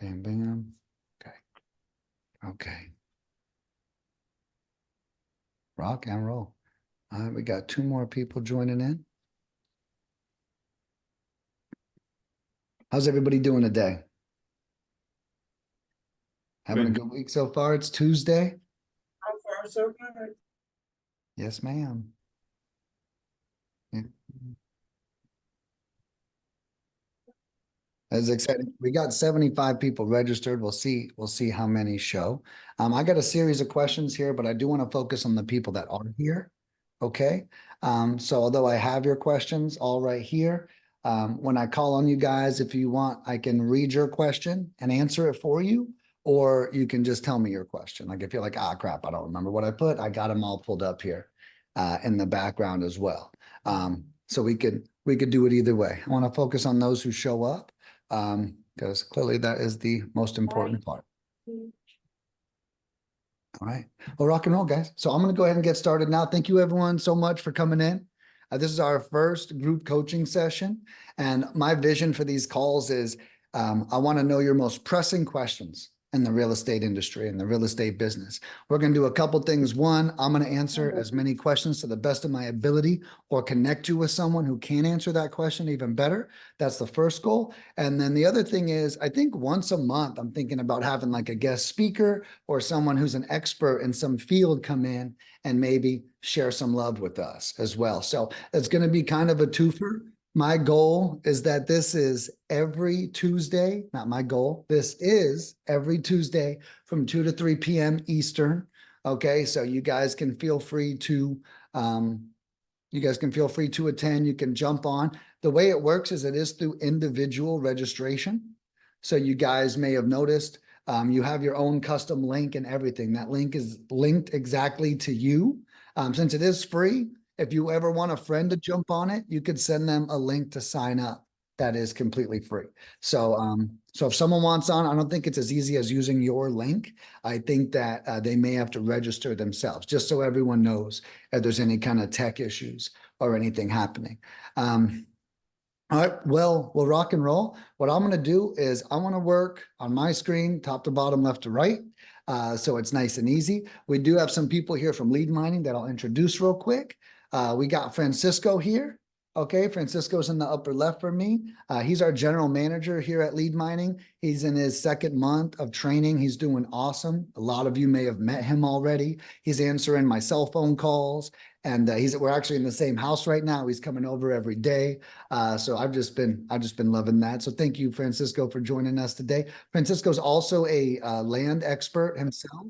Bam, bam. Okay. Okay. Rock and roll. All right, we got 2 more people joining in. How's everybody doing today? Having a good week so far? It's Tuesday. So far, so good. Yes, ma'am. Yeah. That's exciting. We got 75 people registered. We'll see how many show. I got a series of questions here, but I do want to focus on the people that are here. Okay. So although I have your questions all right here, when I call on you guys, if you want, I can read your question and answer it for you, or you can just tell me your question. Like if you're like, ah, crap, I don't remember what I put. I got them all pulled up here in the background as well. So we could do it either way. I want to focus on those who show up because clearly that is the most important part. All right. Well, rock and roll, guys. So I'm going to go ahead and get started now. Thank you, everyone, so much for coming in. This is our first group coaching session. And my vision for these calls is I want to know your most pressing questions in the real estate industry and the real estate business. We're going to do a couple things. One, I'm going to answer as many questions to the best of my ability or connect you with someone who can answer that question even better. That's the first goal. And then the other thing is, I think once a month, I'm thinking about having like a guest speaker or someone who's an expert in some field come in and maybe share some love with us as well. So it's going to be kind of a twofer. My goal is that this is every Tuesday, not my goal. This is every Tuesday from 2 to 3 p.m. Eastern. Okay, so you guys can feel free to attend. You can jump on. The way it works is it is through individual registration. So you guys may have noticed you have your own custom link and everything. That link is linked exactly to you. Since it is free, if you ever want a friend to jump on it, you could send them a link to sign up. That is completely free. So, so if someone wants on, I don't think it's as easy as using your link. I think that they may have to register themselves, just so everyone knows if there's any kind of tech issues or anything happening. All right, well, we'll rock and roll. What I'm going to do is I want to work on my screen, top to bottom, left to right. So it's nice and easy. We do have some people here from Lead Mining that I'll introduce real quick. We got Francisco here. Okay, Francisco's in the upper left for me. He's our general manager here at Lead Mining. He's in his 2nd month of training. He's doing awesome. A lot of you may have met him already. He's answering my cell phone calls, and we're actually in the same house right now. He's coming over every day. So I've just been loving that. So thank you, Francisco, for joining us today. Francisco's also a land expert himself.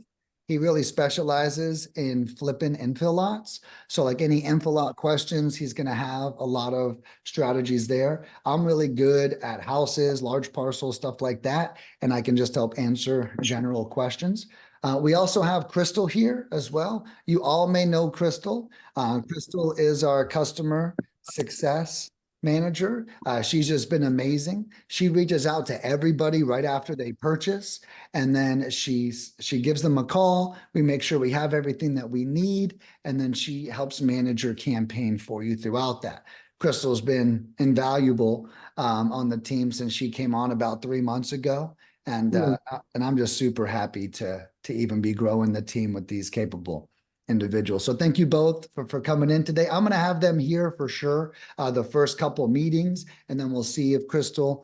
He really specializes in flipping infill lots. So like any infill lot questions, he's going to have a lot of strategies there. I'm really good at houses, large parcels, stuff like that. And I can just help answer general questions. We also have Crystal here as well. You all may know Crystal. Crystal is our customer success manager. She's just been amazing. She reaches out to everybody right after they purchase, and then she gives them a call. We make sure we have everything that we need, and then she helps manage your campaign for you throughout that. Crystal's been invaluable on the team since she came on about 3 months ago, and I'm just super happy to even be growing the team with these capable individuals. So thank you both for coming in today. I'm going to have them here for sure the first couple meetings, and then we'll see if Crystal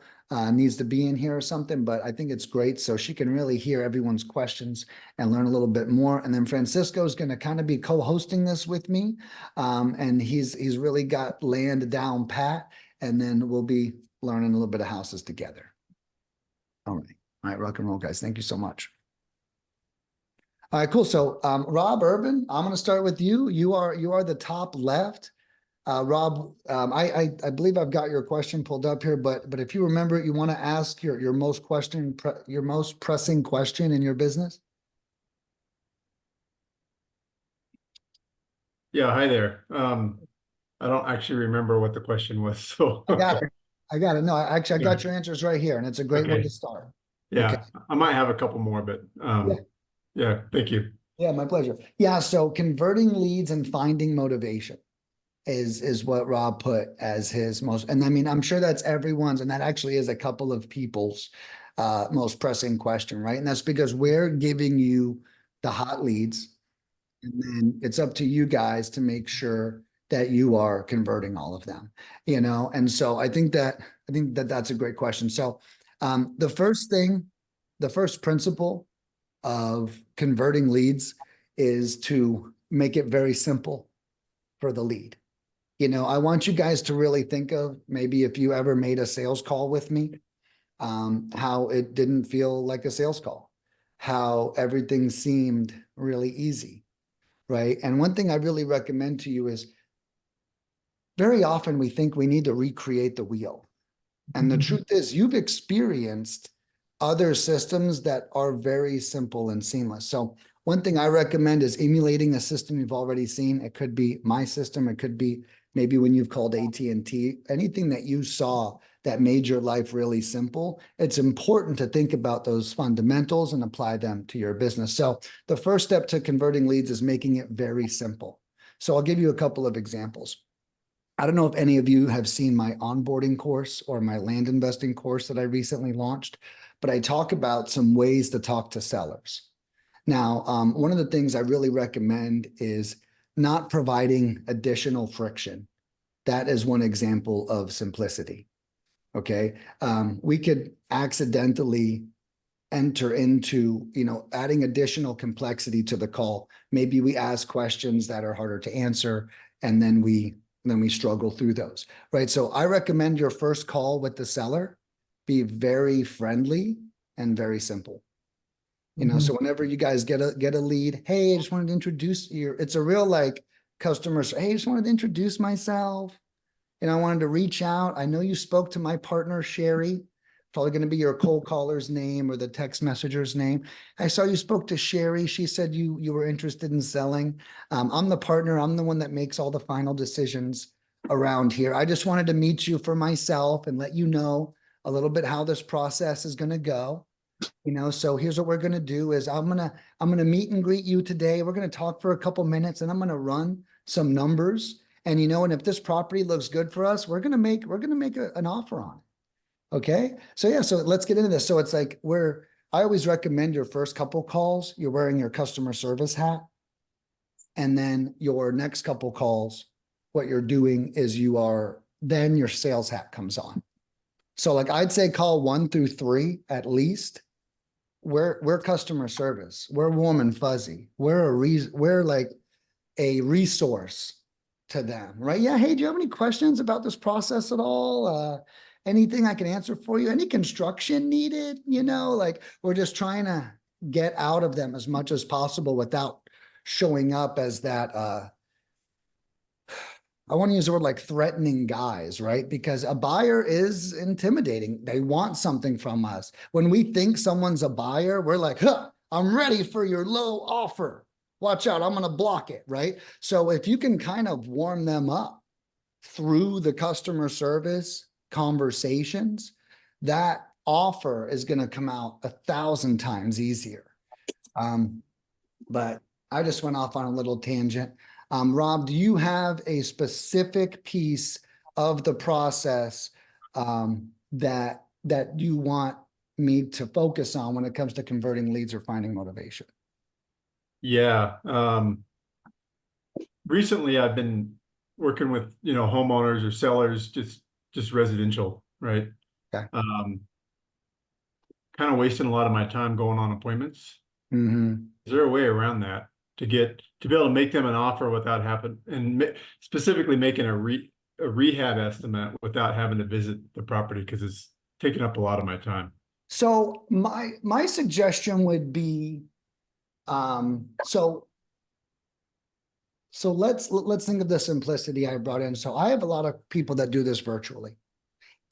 needs to be in here or something, but I think it's great so she can really hear everyone's questions and learn a little bit more. And then Francisco is going to kind of be co-hosting this with me, and he's really got land down pat, and then we'll be learning a little bit of houses together. All right, rock and roll, guys. Thank you so much. All right, cool. So Rob Urban, I'm going to start with you. You are the top left. Rob, I believe I've got your question pulled up here, but if you remember it, you want to ask your most pressing question in your business. Yeah, hi there. I don't actually remember what the question was, so I got it. No, I got your answers right here, and it's a great one to start. Yeah, okay. I might have a couple more, but yeah, thank you. Yeah, my pleasure. Yeah, so converting leads and finding motivation is what Rob put as his most, and I mean, I'm sure that's everyone's, and that actually is a couple of people's most pressing question, right? And that's because we're giving you the hot leads, and then it's up to you guys to make sure that you are converting all of them, And so I think that that's a great question. So the first thing, the first principle of converting leads is to make it very simple for the lead. I want you guys to really think of maybe if you ever made a sales call with me, how it didn't feel like a sales call, how everything seemed really easy, right? And one thing I really recommend to you is very often we think we need to recreate the wheel. And the truth is, you've experienced other systems that are very simple and seamless. So one thing I recommend is emulating a system you've already seen. It could be my system. It could be maybe when you've called AT&T, anything that you saw that made your life really simple. It's important to think about those fundamentals and apply them to your business. So the first step to converting leads is making it very simple. So I'll give you a couple of examples. I don't know if any of you have seen my onboarding course or my land investing course that I recently launched, but I talk about some ways to talk to sellers. Now, one of the things I really recommend is not providing additional friction. That is one example of simplicity. Okay. We could accidentally enter into, adding additional complexity to the call. Maybe we ask questions that are harder to answer, and then we struggle through those, right? So I recommend your first call with the seller be very friendly and very simple. So whenever you guys get a lead, hey, I just wanted to introduce you. It's a real like customer. Hey, I just wanted to introduce myself. I wanted to reach out. I know you spoke to my partner, Sherry, probably going to be your cold caller's name or the text messenger's name. I saw you spoke to Sherry. She said you were interested in selling. I'm the partner. I'm the one that makes all the final decisions around here. I just wanted to meet you for myself and let you know a little bit how this process is going to go. So here's what we're going to do is I'm going to meet and greet you today. We're going to talk for a couple minutes and I'm going to run some numbers. And and if this property looks good for us, we're going to make an offer on it. Okay. So yeah, so let's get into this. So it's like I always recommend your first couple calls, you're wearing your customer service hat. And then your next couple calls, what you're doing is then your sales hat comes on. So like I'd say call 1 through 3 at least. We're customer service. We're warm and fuzzy. We're like a resource to them, right? Yeah. Hey, do you have any questions about this process at all? Anything I can answer for you? Any construction needed? Like we're just trying to get out of them as much as possible without showing up as that, I want to use the word like threatening guys, right? Because a buyer is intimidating. They want something from us. When we think someone's a buyer, we're like, huh, I'm ready for your low offer. Watch out, I'm going to block it, right? So if you can kind of warm them up through the customer service conversations, that offer is going to come out 1,000 times easier. But I just went off on a little tangent. Rob, do you have a specific piece of the process that you want me to focus on when it comes to converting leads or finding motivation? Yeah. Recently I've been working with, homeowners or sellers, just residential, right? Okay. Kind of wasting a lot of my time going on appointments. Mm-hmm. Is there a way around that to be able to make them an offer without specifically making a rehab estimate without having to visit the property because it's taking up a lot of my time? So my suggestion would be, so let's think of the simplicity I brought in. So I have a lot of people that do this virtually,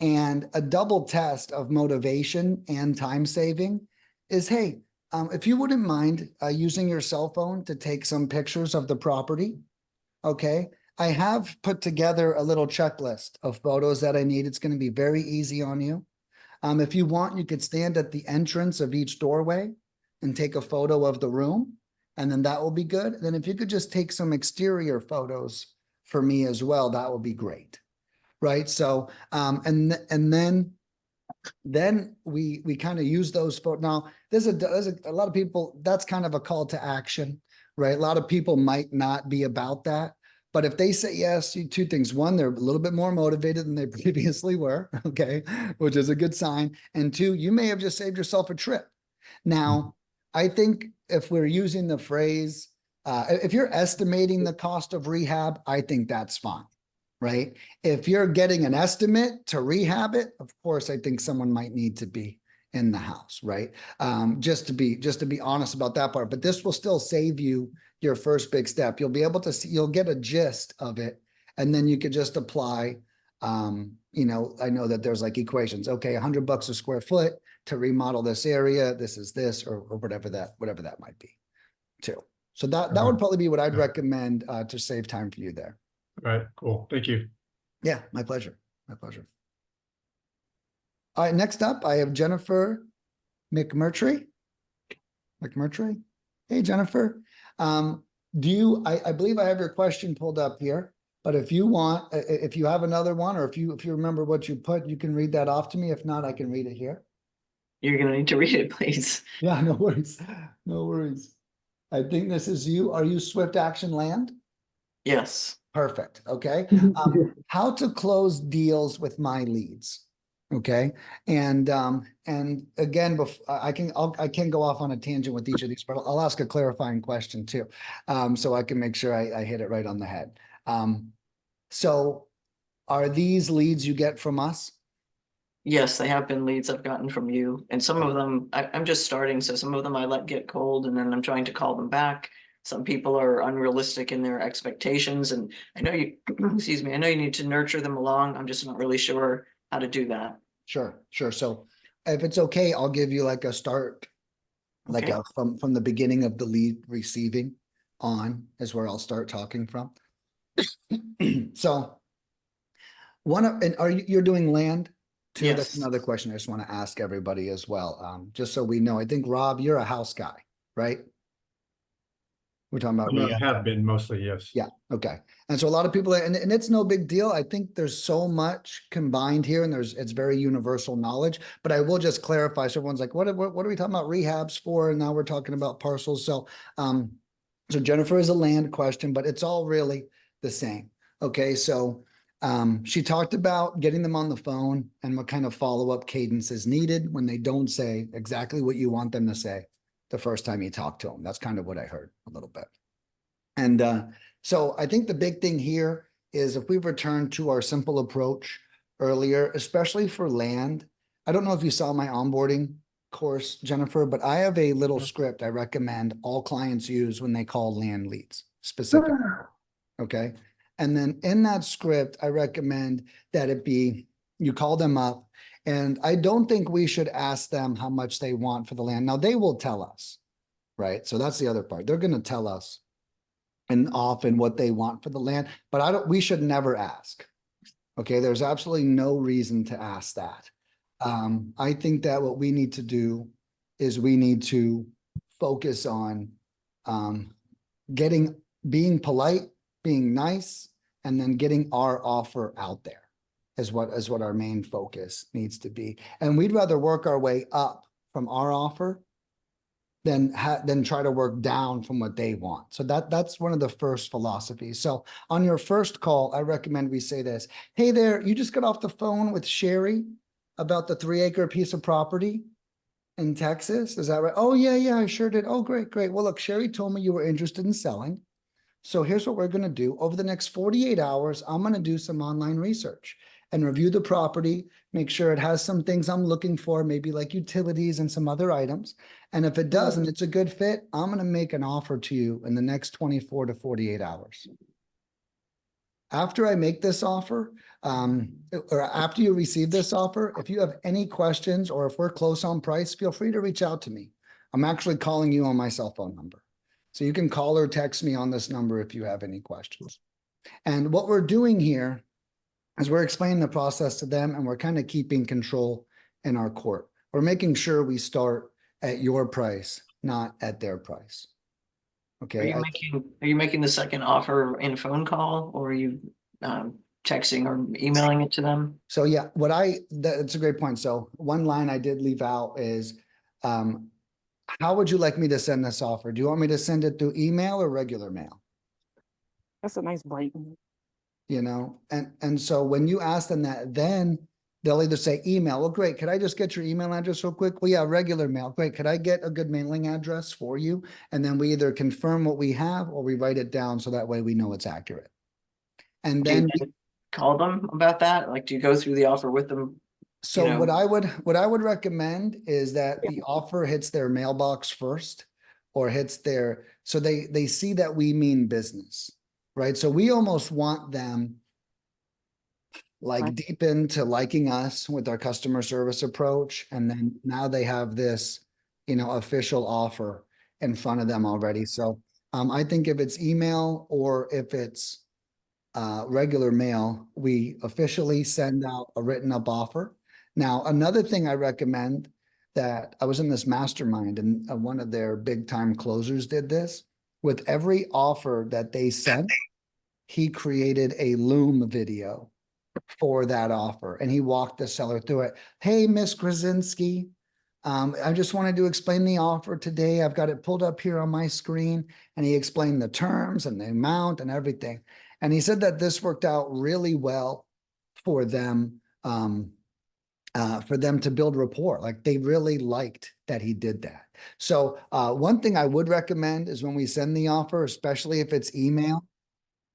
and a double test of motivation and time saving is, hey, if you wouldn't mind using your cell phone to take some pictures of the property, okay? I have put together a little checklist of photos that I need. It's going to be very easy on you. If you want, you could stand at the entrance of each doorway and take a photo of the room, and then that will be good. Then if you could just take some exterior photos for me as well, that would be great. Right. So, and then Then we kind of use those for now. There's a lot of people, that's kind of a call to action, right? A lot of people might not be about that. But if they say yes, two things. One, they're a little bit more motivated than they previously were, okay, which is a good sign. And two, you may have just saved yourself a trip. Now, I think if we're using the phrase, if you're estimating the cost of rehab, I think that's fine, right? If you're getting an estimate to rehab it, of course, I think someone might need to be in the house, right? Just to be honest about that part. But this will still save you your first big step. You'll be able to see, you'll get a gist of it, and then you could just apply. You know, I know that there's like equations. Okay, $100 a square foot to remodel this area. This is this, or whatever that might be, too. So that would probably be what I'd recommend to save time for you there. All right, cool. Thank you. Yeah, my pleasure. My pleasure. All right, next up, I have Jennifer McMurtry. Hey, Jennifer. I believe I have your question pulled up here, but if you want, if you have another one, or if you remember what you put, you can read that off to me. If not, I can read it here. You're going to need to read it, please. Yeah, no worries. No worries. I think this is you. Are you Swift Action Land? Yes. Perfect. Okay. How to close deals with my leads. Okay. And again, I can go off on a tangent with each of these, but I'll ask a clarifying question too. So I can make sure I hit it right on the head. So are these leads you get from us? Yes, they have been leads I've gotten from you. And some of them, I'm just starting. So some of them I let get cold, and then I'm trying to call them back. Some people are unrealistic in their expectations. And I know you, excuse me, I know you need to nurture them along. I'm just not really sure how to do that. Sure. So if it's okay, I'll give you like a start, like Okay. from the beginning of the lead receiving on is where I'll start talking from. So and you're doing land too? Yes. That's another question I just want to ask everybody as well. Just so we know, I think Rob, you're a house guy, right? We're talking about rehab. Have been mostly, yes. Yeah. Okay. And so a lot of people, and it's no big deal. I think there's so much combined here, and it's very universal knowledge, but I will just clarify. So everyone's like, what are we talking about rehabs for? And now we're talking about parcels. So, so Jennifer is a land question, but it's all really the same. Okay. So, she talked about getting them on the phone and what kind of follow-up cadence is needed when they don't say exactly what you want them to say the first time you talk to them. That's kind of what I heard a little bit. And so I think the big thing here is if we return to our simple approach earlier, especially for land. I don't know if you saw my onboarding course, Jennifer, but I have a little script I recommend all clients use when they call land leads specifically. Okay. And then in that script, I recommend that you call them up, and I don't think we should ask them how much they want for the land. Now they will tell us, right? So that's the other part. They're going to tell us and often what they want for the land, but we should never ask. Okay. There's absolutely no reason to ask that. I think that what we need to do is we need to focus on, being polite, being nice, and then getting our offer out there is what our main focus needs to be. And we'd rather work our way up from our offer than try to work down from what they want. So that's one of the first philosophies. So on your first call, I recommend we say this: hey there, you just got off the phone with Sherry about the 3-acre piece of property in Texas. Is that right? Oh yeah, I sure did. Oh, great. Well, look, Sherry told me you were interested in selling. So here's what we're going to do. Over the next 48 hours, I'm going to do some online research and review the property, make sure it has some things I'm looking for, maybe like utilities and some other items. And if it does, and it's a good fit, I'm going to make an offer to you in the next 24 to 48 hours. After I make this offer, or after you receive this offer, if you have any questions or if we're close on price, feel free to reach out to me. I'm actually calling you on my cell phone number. So you can call or text me on this number if you have any questions. And what we're doing here is we're explaining the process to them, and we're kind of keeping control in our court. We're making sure we start at your price, not at their price. Okay. Are you making the second offer in a phone call, or are you texting or emailing it to them? So yeah, that's a great point. So one line I did leave out is, how would you like me to send this offer? Do you want me to send it through email or regular mail? That's a nice bright one. You know, and so when you ask them that, then they'll either say email. Well, great. Could I just get your email address real quick? Well, yeah, regular mail. Great. Could I get a good mailing address for you? And then we either confirm what we have or we write it down so that way we know it's accurate. And Do you then then call them about that? Like, do you go through the offer with them? so know. what I would recommend is that the offer hits their mailbox first, or hits their, so they see that we mean business, right? So we almost want them like Right. deep into liking us with our customer service approach, and then now they have this, you know, official offer in front of them already. So I think if it's email or if it's regular mail, we officially send out a written up offer. Now, another thing I recommend, that I was in this mastermind and one of their big time closers did this. With every offer that they sent, he created a Loom video for that offer and he walked the seller through it. Hey, Miss Krasinski, I just wanted to explain the offer today. I've got it pulled up here on my screen. And he explained the terms and the amount and everything. And he said that this worked out really well for them, to build rapport. Like they really liked that he did that. So one thing I would recommend is when we send the offer, especially if it's email,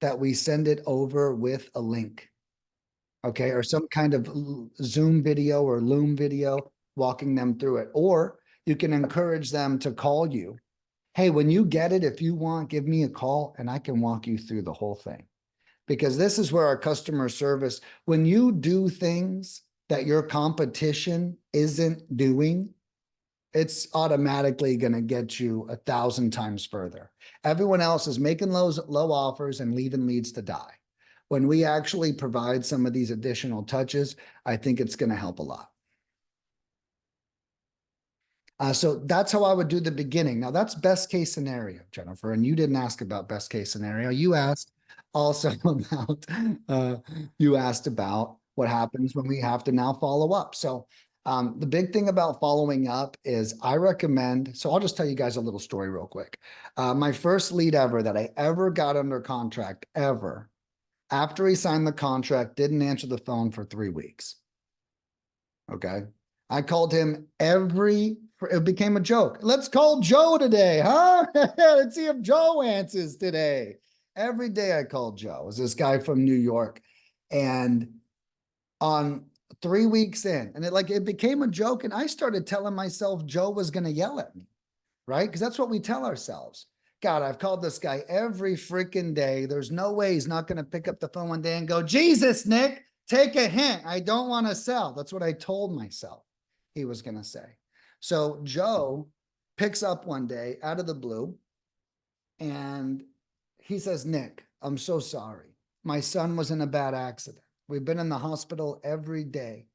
that we send it over with a link. Okay, or some kind of Zoom video or Loom video walking them through it. Or you can encourage them to call you. Hey, when you get it, if you want, give me a call and I can walk you through the whole thing. Because this is where our customer service, when you do things that your competition isn't doing, it's automatically going to get you 1,000 times further. Everyone else is making low offers and leaving leads to die. When we actually provide some of these additional touches, I think it's going to help a lot. So that's how I would do the beginning. Now that's best case scenario, Jennifer, and you didn't ask about best case scenario. You asked also about, you asked about what happens when we have to now follow up. So the big thing about following up is I recommend, so I'll just tell you guys a little story real quick. My first lead ever that I ever got under contract ever, after he signed the contract, didn't answer the phone for 3 weeks. Okay. I called him it became a joke. Let's call Joe today, huh? Let's see if Joe answers today. Every day I called Joe. It was this guy from New York. And on 3 weeks in, and it became a joke. And I started telling myself Joe was going to yell at me, right? Because that's what we tell ourselves. God, I've called this guy every freaking day. There's no way he's not going to pick up the phone one day and go, Jesus, Nick, take a hint. I don't want to sell. That's what I told myself he was going to say. So Joe picks up one day out of the blue and he says, Nick, I'm so sorry. My son was in a bad accident. We've been in the hospital every day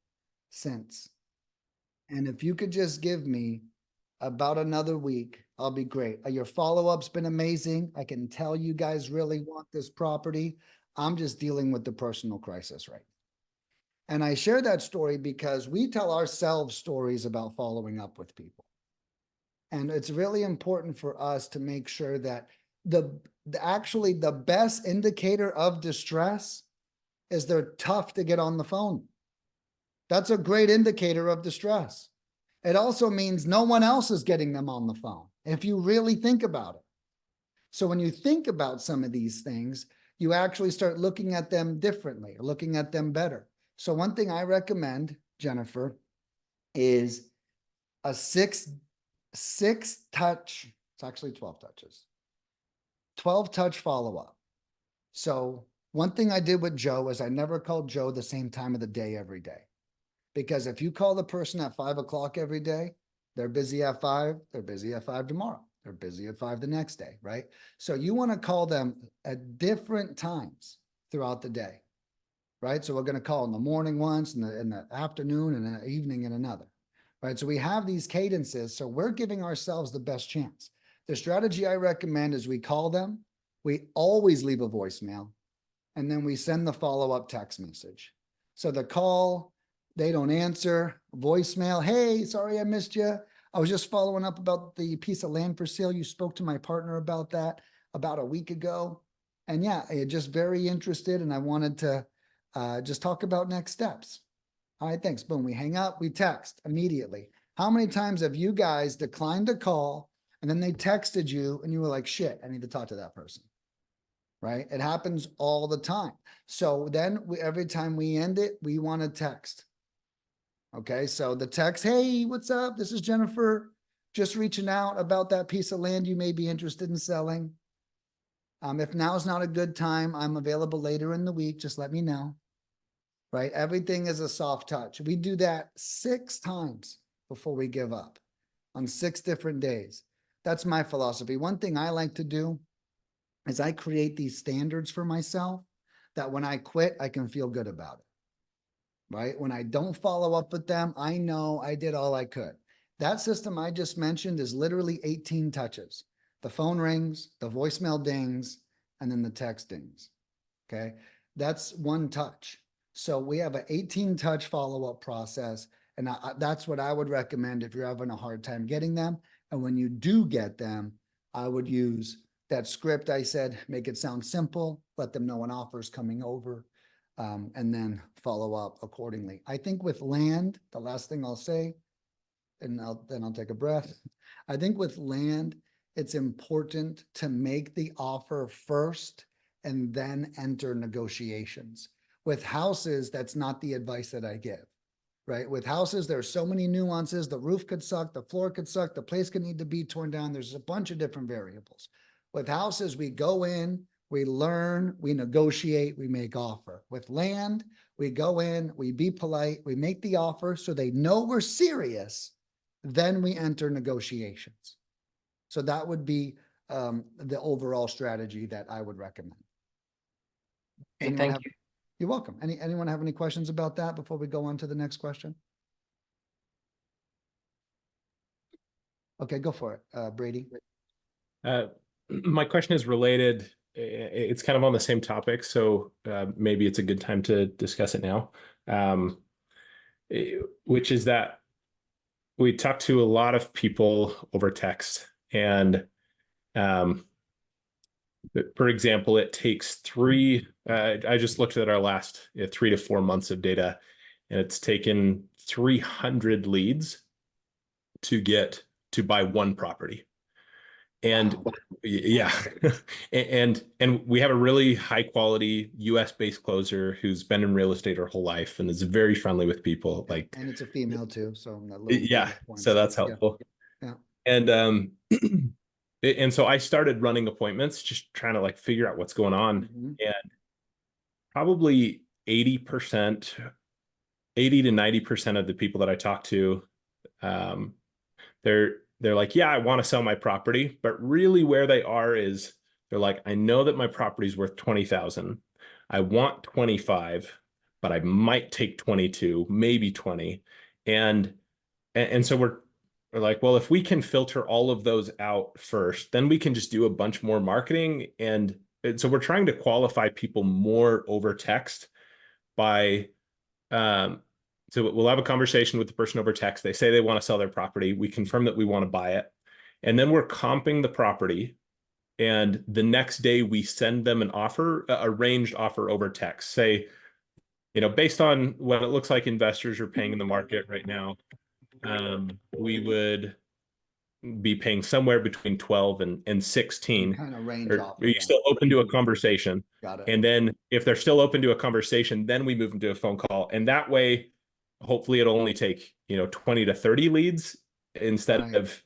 since. And if you could just give me about another week, I'll be great. Your follow-up's been amazing. I can tell you guys really want this property. I'm just dealing with the personal crisis right now. And I share that story because we tell ourselves stories about following up with people. And it's really important for us to make sure that actually the best indicator of distress is they're tough to get on the phone. That's a great indicator of distress. It also means no one else is getting them on the phone, if you really think about it. So when you think about some of these things, you actually start looking at them differently, or looking at them better. So one thing I recommend, Jennifer, is a six touch, it's actually 12 touches, 12 touch follow-up. So one thing I did with Joe is I never called Joe the same time of the day every day. Because if you call the person at 5 o'clock every day, they're busy at 5, they're busy at 5 tomorrow, they're busy at 5 the next day, right? So you want to call them at different times throughout the day, right? So we're going to call in the morning once, in the afternoon, and in the evening in another, right? So we have these cadences, so we're giving ourselves the best chance. The strategy I recommend is we call them, we always leave a voicemail, and then we send the follow-up text message. So the call, they don't answer, voicemail, hey, sorry I missed you. I was just following up about the piece of land for sale. You spoke to my partner about that about a week ago. And yeah, I just very interested and I wanted to just talk about next steps. All right, thanks. Boom, we hang up, we text immediately. How many times have you guys declined a call and then they texted you and you were like, shit, I need to talk to that person? Right? It happens all the time. So then every time we end it, we want to text. Okay, so the text, hey, what's up? This is Jennifer. Just reaching out about that piece of land you may be interested in selling. If now's not a good time, I'm available later in the week. Just let me know. Right? Everything is a soft touch. We do that 6 times before we give up on 6 different days. That's my philosophy. One thing I like to do is I create these standards for myself that when I quit, I can feel good about it. Right? When I don't follow up with them, I know I did all I could. That system I just mentioned is literally 18 touches. The phone rings, the voicemail dings, and then the text dings. Okay? That's one touch. So we have an 18 touch follow-up process. And that's what I would recommend if you're having a hard time getting them. And when you do get them, I would use that script I said, make it sound simple, let them know an offer is coming over. And then follow up accordingly. I think with land, the last thing I'll say, and then I'll take a breath. I think with land, it's important to make the offer first and then enter negotiations. With houses, that's not the advice that I give, right? With houses, there's so many nuances. The roof could suck, the floor could suck, the place could need to be torn down. There's a bunch of different variables. With houses, we go in, we learn, we negotiate, we make offer. With land, we go in, we be polite, we make the offer so they know we're serious, then we enter negotiations. So that would be the overall strategy that I would recommend. Okay, thank you. You're welcome. Anyone have any questions about that before we go on to the next question? Okay, go for it, Brady. My question is related. It's kind of on the same topic, so maybe it's a good time to discuss it now. Which is that we talk to a lot of people over text, and for example, it takes I just looked at our last 3 to 4 months of data, and it's taken 300 leads to buy one property. And wow. Yeah, and we have a really high quality US based closer who's been in real estate her whole life and is very friendly with people. Like, and it's a female too, so yeah, so that's helpful. Yeah. And and so I started running appointments, just trying to like figure out what's going on. Mm-hmm. And probably 80 to 90% of the people that I talk to, they're like, yeah, I want to sell my property, but really where they are is they're like, I know that my property is worth 20,000. I want 25, but I might take 22, maybe 20. And so we're like, well, if we can filter all of those out first, then we can just do a bunch more marketing. And so we're trying to qualify people more over text by, so we'll have a conversation with the person over text. They say they want to sell their property. We confirm that we want to buy it. And then we're comping the property. And the next day we send them an offer, a ranged offer over text. Say, based on what it looks like investors are paying in the market right now, we would be paying somewhere between 12 and 16. Kind of range Are offer. you still open to a conversation? Got it. And then if they're still open to a conversation, then we move them to a phone call. And that way, hopefully it'll only take, 20 to 30 leads instead of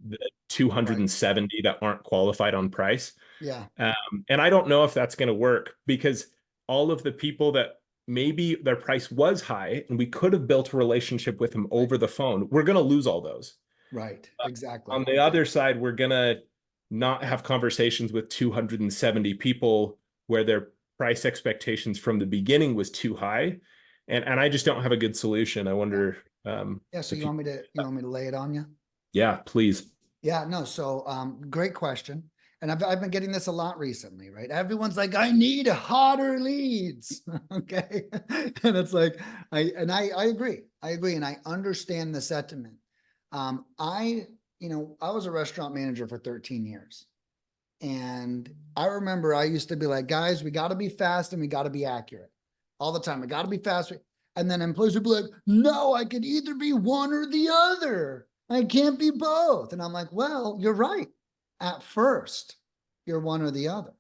the 270 that aren't qualified on price. Yeah. And I don't know if that's going to work because all of the people that maybe their price was high and we could have built a relationship with them over the phone, we're going to lose all those. Right. Exactly. On the other side, we're going to not have conversations with 270 people where their price expectations from the beginning was too high. And I just don't have a good solution. I wonder. Yeah. So you want me to lay it on you? Yeah, please. Yeah, no. So great question. and I've been getting this a lot recently, right? Everyone's like, I need hotter leads. Okay. And it's like, I agree. I agree. And I understand the sentiment. I was a restaurant manager for 13 years. And I remember I used to be like, guys, we got to be fast and we got to be accurate all the time. We got to be fast. And then employees would be like, no, I could either be one or the other. I can't be both. And I'm like, well, you're right. At first, you're one or the other.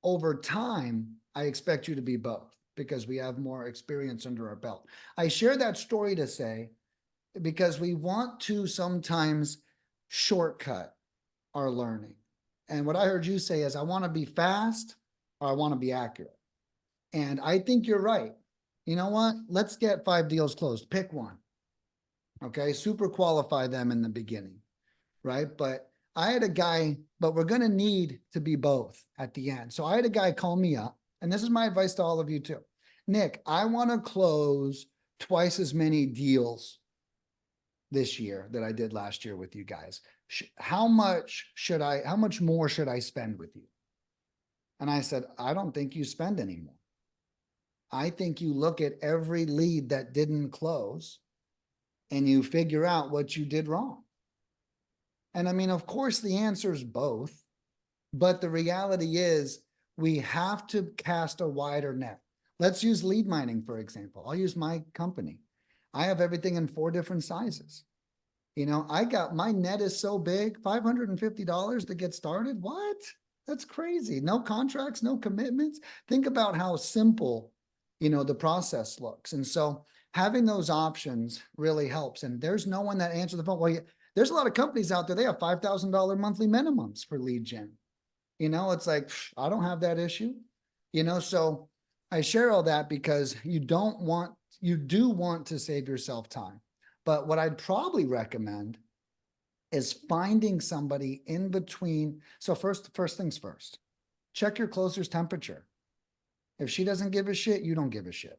Over time, I expect you to be both because we have more experience under our belt. I share that story to say, because we want to sometimes shortcut our learning. And what I heard you say is, I want to be fast or I want to be accurate. And I think you're right. You know what? Let's get 5 deals closed. Pick one. Okay. Super qualify them in the beginning. Right. But I had a guy, but we're going to need to be both at the end. So I had a guy call me up, and this is my advice to all of you too. Nick, I want to close twice as many deals this year that I did last year with you guys. How much more should I spend with you? And I said, I don't think you spend anymore. I think you look at every lead that didn't close and you figure out what you did wrong. And I mean, of course, the answer is both, but the reality is we have to cast a wider net. Let's use lead mining, for example. I'll use my company. I have everything in 4 different sizes. I got, my net is so big, $550 to get started. What? That's crazy. No contracts, no commitments. Think about how simple, the process looks. And so having those options really helps. And there's no one that answers the phone. Well, there's a lot of companies out there, they have $5,000 monthly minimums for lead gen. It's like, I don't have that issue. So I share all that because you do want to save yourself time. But what I'd probably recommend is finding somebody in between. So first things first, check your closer's temperature. If she doesn't give a shit, you don't give a shit.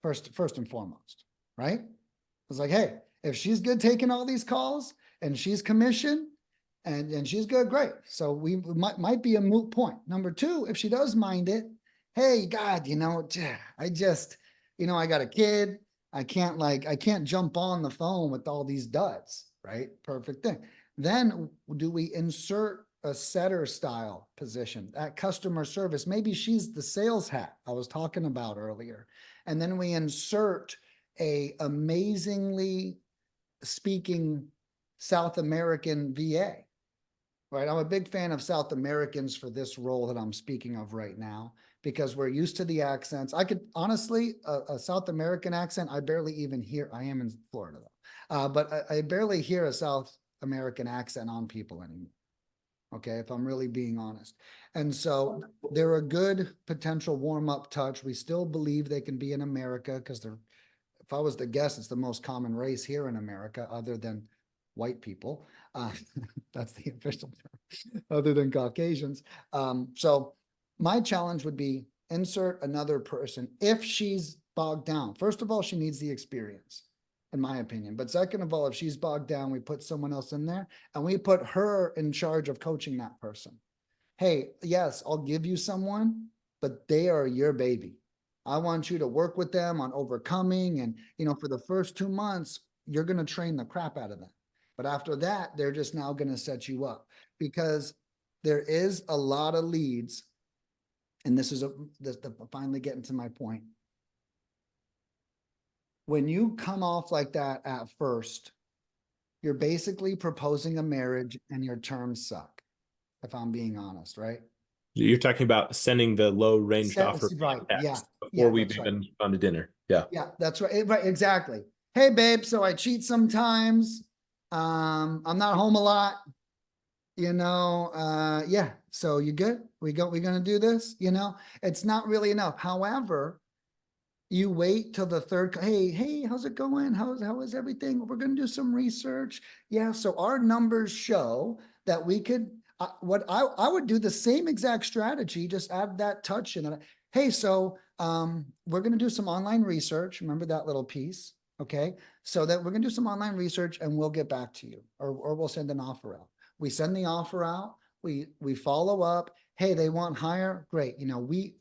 First and foremost, right? It's like, hey, if she's good taking all these calls and she's commissioned and she's good, great. So we might be a moot point. Number 2, if she does mind it, hey, God, I just, I got a kid. I can't jump on the phone with all these duds, right? Perfect thing. Then do we insert a setter style position, that customer service? Maybe she's the sales hat I was talking about earlier. And then we insert a amazingly speaking South American VA, right? I'm a big fan of South Americans for this role that I'm speaking of right now, because we're used to the accents. I could honestly, a South American accent, I barely even hear. I am in Florida though, but I barely hear a South American accent on people anymore. Okay, if I'm really being honest. And so they're a good potential warm-up touch. We still believe they can be in America because they're, if I was to guess, it's the most common race here in America other than white people. That's the official term, other than Caucasians. So my challenge would be insert another person if she's bogged down. First of all, she needs the experience, in my opinion. But second of all, if she's bogged down, we put someone else in there and we put her in charge of coaching that person. Hey, yes, I'll give you someone, but they are your baby. I want you to work with them on overcoming. And, for the first 2 months, you're going to train the crap out of them. But after that, they're just now going to set you up, because there is a lot of leads. And this is finally getting to my point. When you come off like that at first, you're basically proposing a marriage and your terms suck, if I'm being honest, right? You're talking about sending the low ranged offer Right. Yeah. before we've even gone to dinner. Yeah. Yeah, that's right. Right. Exactly. Hey, babe, so I cheat sometimes. I'm not home a lot. Yeah. So you good? We're going to do this, it's not really enough. However, you wait till the third, hey, how's it going? How is everything? We're going to do some research. Yeah. So our numbers show that we could, what I would do the same exact strategy, just add that touch in it. Hey, so we're going to do some online research. Remember that little piece? Okay. So that we're going to do some online research and we'll get back to you, or we'll send an offer out. We send the offer out. we follow up. Hey, they want higher. Great. You know, we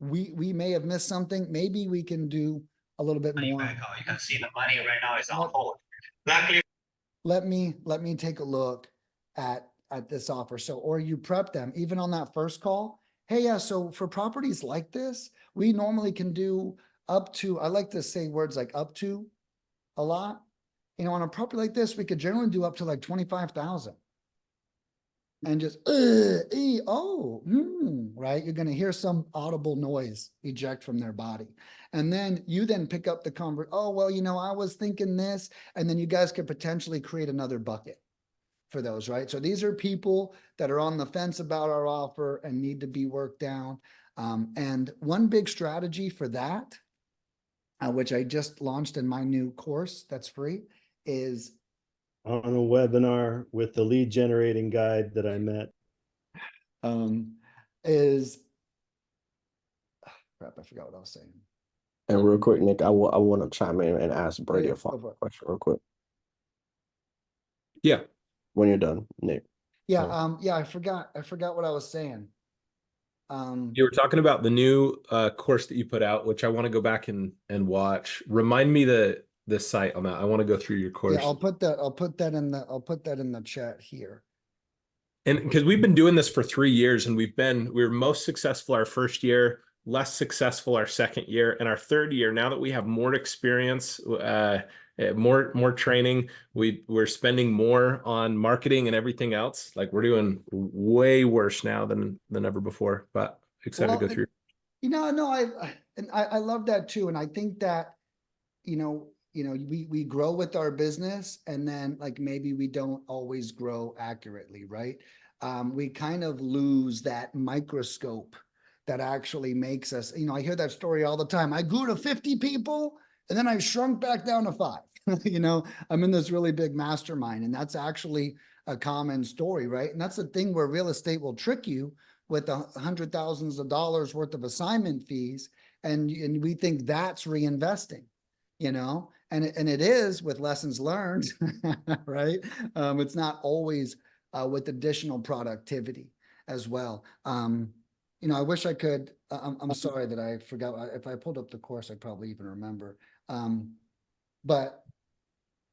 may have missed something. Maybe we can do a little bit more. You can see the money right now is on Let- hold. Luckily, Let me take a look at this offer. So, or you prep them even on that first call. Hey, yeah, so for properties like this, we normally can do up to, I like to say words like up to a lot. You know, on a property like this, we could generally do up to like 25,000. And just, right? You're gonna hear some audible noise eject from their body. And then you then pick up the oh, well, you know, I was thinking this, and then you guys could potentially create another bucket for those, right? So these are people that are on the fence about our offer and need to be worked down. And one big strategy for that, which I just launched in my new course that's free, is on a webinar with the lead generating guide that I met. is crap, I forgot what I was saying. And real quick, Nick, I want to chime in and ask Brady yeah, a go for follow-up it. question real quick. Yeah. When you're done, Nick. Yeah, yeah, I forgot what I was saying. You were talking about the new course that you put out, which I want to go back and watch. Remind me the site on that. I want to go through your course. Yeah, I'll put that in the chat here. And because we've been doing this for 3 years, and we were most successful our first year, less successful our second year, and our third year. Now that we have more experience, more training, we're spending more on marketing and everything else. Like, we're doing way worse now than ever before. But excited to go through. You know, no, I love that too, and I think that we grow with our business, and then like maybe we don't always grow accurately, right? We kind of lose that microscope that actually makes us, I hear that story all the time. I grew to 50 people and then I shrunk back down to 5. I'm in this really big mastermind, and that's actually a common story, right? And that's the thing where real estate will trick you with $100,000s of dollars worth of assignment fees, and we think that's reinvesting, and it is with lessons learned, right? It's not always with additional productivity as well. I wish I could. I'm sorry that I forgot. If I pulled up the course, I'd probably even remember. But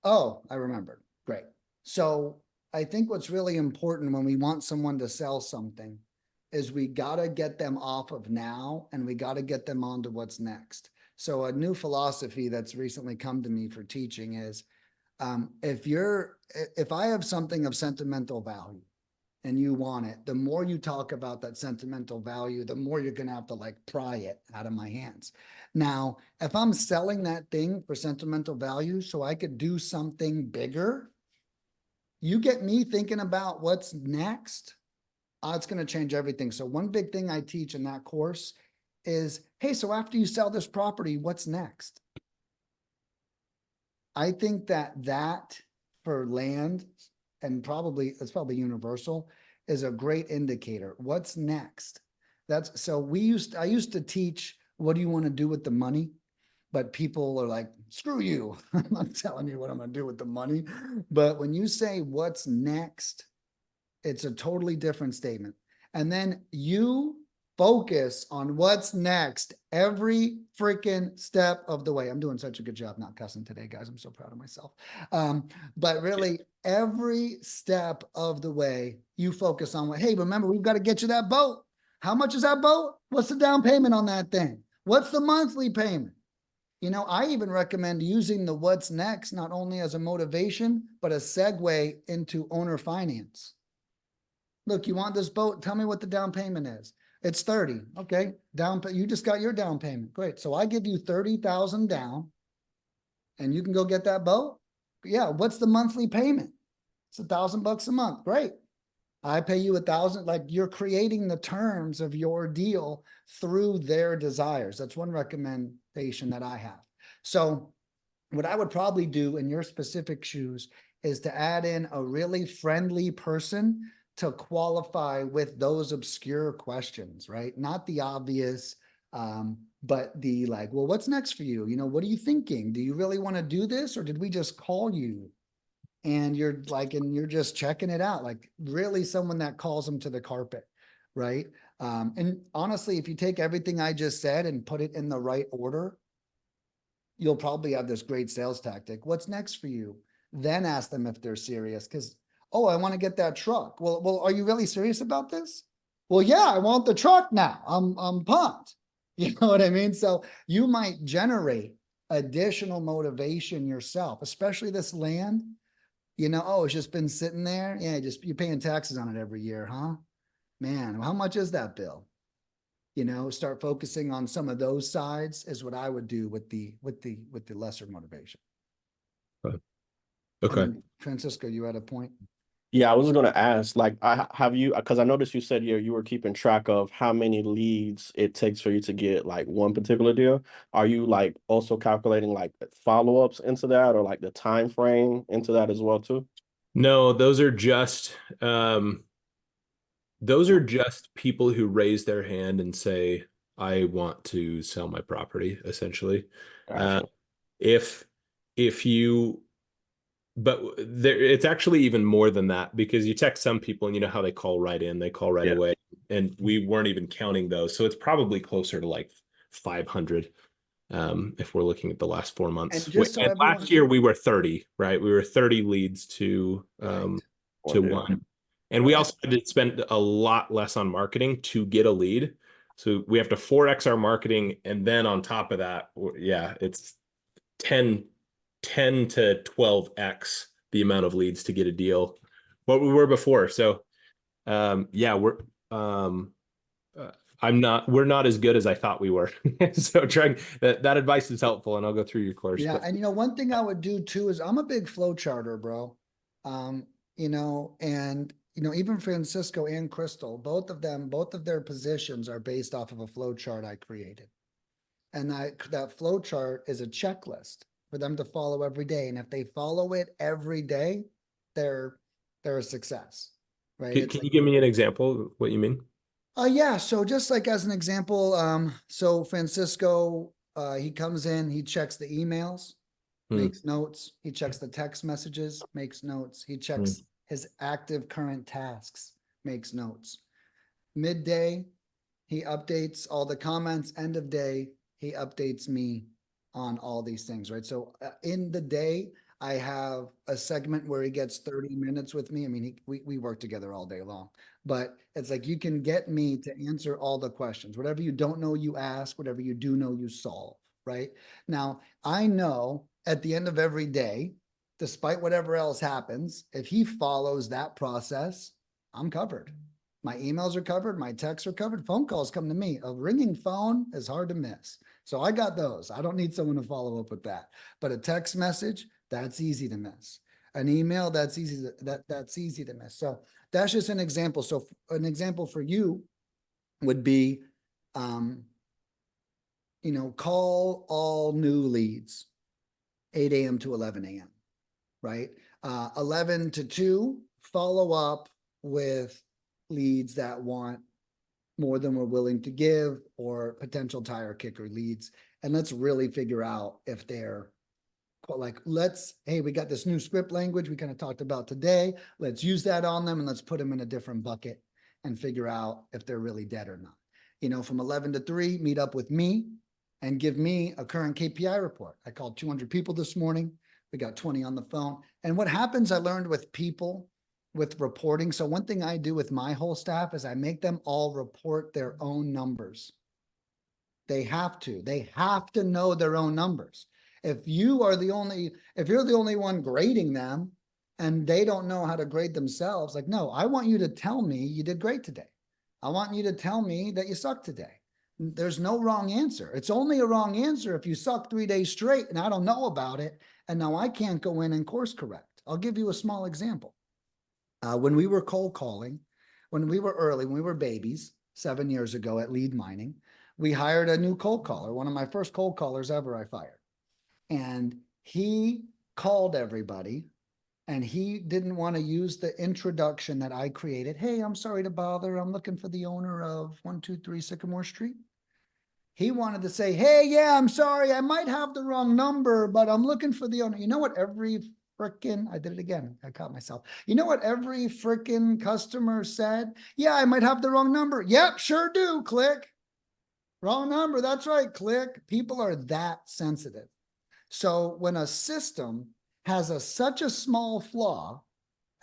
I remembered. Great. So I think what's really important when we want someone to sell something is we got to get them off of now, and we got to get them onto what's next. So a new philosophy that's recently come to me for teaching is, if I have something of sentimental value and you want it, the more you talk about that sentimental value, the more you're going to have to like pry it out of my hands. Now, if I'm selling that thing for sentimental value so I could do something bigger, you get me thinking about what's next. It's going to change everything. So one big thing I teach in that course is, hey, so after you sell this property, what's next? I think that for land, and it's probably universal, is a great indicator. What's next? I used to teach, what do you want to do with the money? But people are like, screw you. I'm not telling you what I'm going to do with the money. But when you say what's next, it's a totally different statement. And then you focus on what's next every freaking step of the way. I'm doing such a good job not cussing today, guys. I'm so proud of myself. But really, every step of the way, you focus on hey, remember, we've got to get you that boat. How much is that boat? What's the down payment on that thing? What's the monthly payment? I even recommend using the what's next, not only as a motivation, but a segue into owner finance. Look, you want this boat? Tell me what the down payment is. It's 30. Okay. You just got your down payment. Great. So I give you 30,000 down and you can go get that boat. Yeah. What's the monthly payment? It's $1,000 a month. Great. I pay you 1,000. Like, you're creating the terms of your deal through their desires. That's one recommendation that I have. So what I would probably do in your specific shoes is to add in a really friendly person to qualify with those obscure questions, right? Not the obvious, but the like, well, what's next for you? What are you thinking? Do you really want to do this, or did we just call you? and you're like, and you're just checking it out, like really someone that calls them to the carpet, right? And honestly, if you take everything I just said and put it in the right order, you'll probably have this great sales tactic. What's next for you? Then ask them if they're serious. Because, oh, I want to get that truck. Well, are you really serious about this? Well, yeah, I want the truck now. I'm pumped. You know what I mean? So you might generate additional motivation yourself, especially this land. You know, oh, it's just been sitting there. Yeah, just you're paying taxes on it every year, huh? Man, how much is that bill? You know, start focusing on some of those sides is what I would do with the lesser motivation. And Okay. then, Francisco, you had a point. Yeah, I was gonna ask, like, have you, because I noticed you said you were keeping track of how many leads it takes for you to get like one particular deal. Are you like also calculating like follow-ups into that, or like the time frame into that as well too? No, those are just people who raise their hand and say, I want to sell my property, essentially. Gotcha. If you, but there, it's actually even more than that, because you text some people and you know how they call right in, they call right Yeah. away, and we weren't even counting those. So it's probably closer to like 500. If we're looking at the last 4 months. And just so And everyone, last year we were 30, right? We were 30 leads to right. to One deal. one. And we also had to spend a lot less on marketing to get a lead. So we have to 4x our marketing, and then on top of that, yeah, it's 10 to 12x the amount of leads to get a deal what we were before. So yeah, we're we're not as good as I thought we were. So trying that advice is helpful, and I'll go through your course. Yeah, But and you know, one thing I would do too is I'm a big flow charter, bro. You know, and you know, even Francisco and Crystal, both of their positions are based off of a flow chart I created. And that flow chart is a checklist for them to follow every day. And if they follow it every day, they're a success, right? can, It's can like, you give me an example of what you mean? yeah. So just like as an example, so Francisco, he comes in, he checks the emails, makes notes. He checks the text messages, makes notes. He checks his active current tasks, makes notes. Midday, he updates all the comments. End of day, he updates me on all these things, right? So in the day, I have a segment where he gets 30 minutes with me. I mean, we work together all day long, but it's like you can get me to answer all the questions. Whatever you don't know, you ask. Whatever you do know, you solve, right? Now, I know at the end of every day, despite whatever else happens, if he follows that process, I'm covered. My emails are covered. My texts are covered. Phone calls come to me. A ringing phone is hard to miss. So I got those. I don't need someone to follow up with that. But a text message, that's easy to miss. An email, that's easy to miss. So that's just an example. So an example for you would be, you know, call all new leads, 8 a.m. to 11 a.m., right? 11 to 2, follow up with leads that want more than we're willing to give, or potential tire kicker leads. And let's really figure out if they're like, hey, we got this new script language we kind of talked about today. Let's use that on them, and let's put them in a different bucket and figure out if they're really dead or not. You know, from 11 to 3, meet up with me and give me a current KPI report. I called 200 people this morning. We got 20 on the phone. And what happens, I learned with people, with reporting. So one thing I do with my whole staff is I make them all report their own numbers. They have to know their own numbers. If you're the only one grading them and they don't know how to grade themselves, like, no, I want you to tell me you did great today. I want you to tell me that you sucked today. There's no wrong answer. It's only a wrong answer if you suck 3 days straight and I don't know about it. And now I can't go in and course correct. I'll give you a small example. When we were cold calling, when we were babies 7 years ago at Lead Mining, we hired a new cold caller, one of my first cold callers ever I fired. And he called everybody, and he didn't want to use the introduction that I created. Hey, I'm sorry to bother. I'm looking for the owner of 123 Sycamore Street. He wanted to say, hey, yeah, I'm sorry. I might have the wrong number, but I'm looking for the owner. You know what every frickin', I did it again. I caught myself. You know what every frickin' customer said? Yeah, I might have the wrong number. Yep, sure do. Click. Wrong number. That's right. Click. People are that sensitive. So when a system has such a small flaw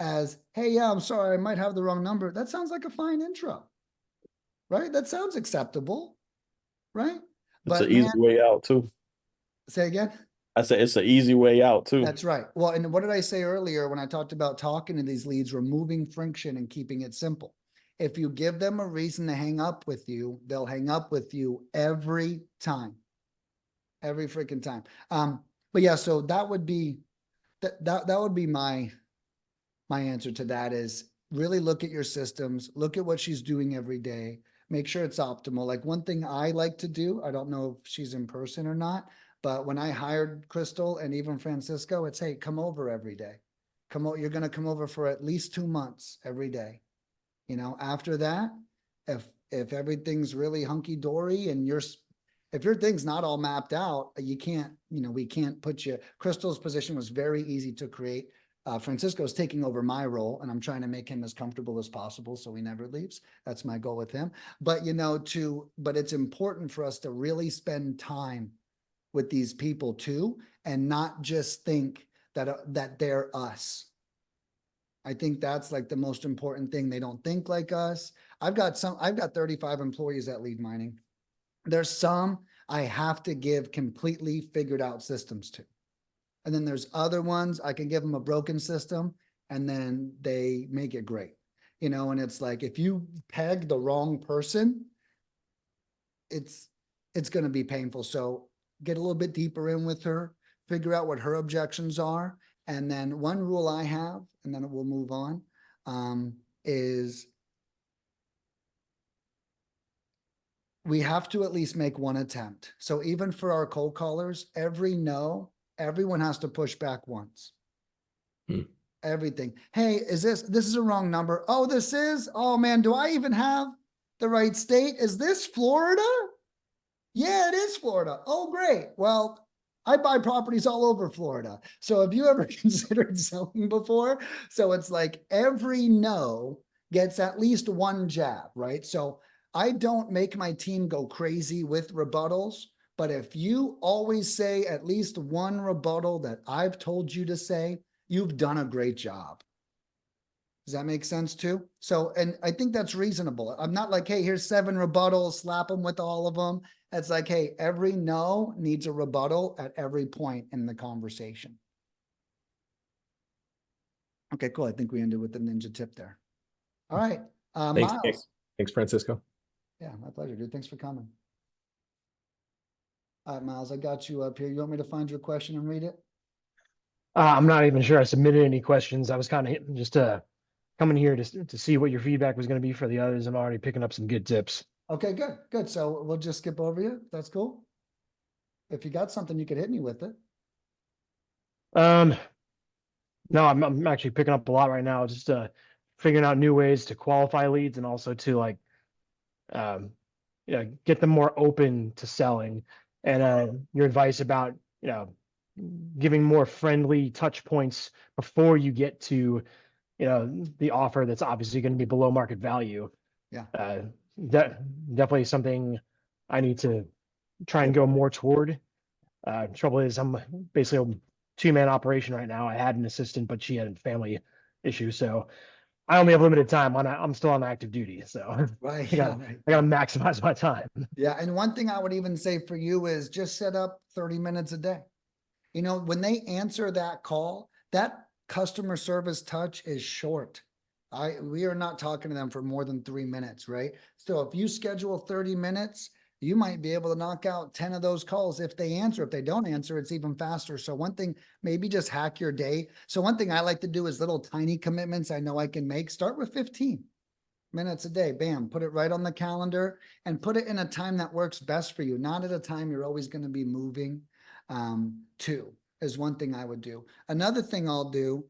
as, hey, yeah, I'm sorry, I might have the wrong number. That sounds like a fine intro, right? That sounds acceptable, right? It's But an easy way out too. say again. I said it's an easy way out too. That's right. Well, and what did I say earlier when I talked about talking to these leads, removing friction and keeping it simple? If you give them a reason to hang up with you, they'll hang up with you every time. Every freaking time. But yeah, so that would be that would be my answer to that is really look at your systems, look at what she's doing every day, make sure it's optimal. Like one thing I like to do, I don't know if she's in person or not, but when I hired Crystal and even Francisco, it's, hey, come over every day. You're going to come over for at least 2 months every day. You know, after that, if everything's really hunky dory and if your thing's not all mapped out, you can't, we can't put you. Crystal's position was very easy to create. Francisco's taking over my role and I'm trying to make him as comfortable as possible so he never leaves. That's my goal with him. But but it's important for us to really spend time with these people too, and not just think that they're us. I think that's like the most important thing. They don't think like us. I've got 35 employees at Lead Mining. There's some I have to give completely figured out systems to. And then there's other ones I can give them a broken system and then they make it great. And it's like, if you peg the wrong person, it's going to be painful. So get a little bit deeper in with her, figure out what her objections are. And then one rule I have, and then we'll move on, is we have to at least make one attempt. So even for our cold callers, every no, everyone has to push back once. Everything. Hey, this is a wrong number. Oh, this is? Oh man, do I even have the right state? Is this Florida? Yeah, it is Florida. Oh, great. Well, I buy properties all over Florida. So have you ever considered selling before? So it's like every no gets at least one jab, right? So I don't make my team go crazy with rebuttals, but if you always say at least one rebuttal that I've told you to say, you've done a great job. Does that make sense too? So, and I think that's reasonable. I'm not like, hey, here's 7 rebuttals, slap them with all of them. It's like, hey, every no needs a rebuttal at every point in the conversation. Okay, cool. I think we ended with the ninja tip there. All right. Thanks, Miles. Nick. Thanks, Francisco. Yeah, my pleasure, dude. Thanks for coming. All right, Miles, I got you up here. You want me to find your question and read it? I'm not even sure I submitted any questions. I was kind of just coming here to see what your feedback was going to be for the others. I'm already picking up some good tips. Okay, good, good. So we'll just skip over you. That's cool. If you got something, you could hit me with it. No, I'm actually picking up a lot right now. Just figuring out new ways to qualify leads and also to like, get them more open to selling. And your advice about giving more friendly touch points before you get to the offer that's obviously going to be below market value. Yeah. Definitely something I need to try and go more toward. Trouble is I'm basically a 2-man operation right now. I had an assistant, but she had a family issue, so I only have limited time. I'm still on active duty, so Right. I Yeah, gotta right. maximize my time. Yeah. And one thing I would even say for you is just set up 30 minutes a day. When they answer that call, that customer service touch is short. We are not talking to them for more than 3 minutes, right? So if you schedule 30 minutes, you might be able to knock out 10 of those calls if they answer. If they don't answer, it's even faster. So one thing, maybe just hack your day. So one thing I like to do is little tiny commitments I know I can make. Start with 15 minutes a day. Bam, put it right on the calendar and put it in a time that works best for you, not at a time you're always going to be moving to, is one thing I would do. Another thing I'll do,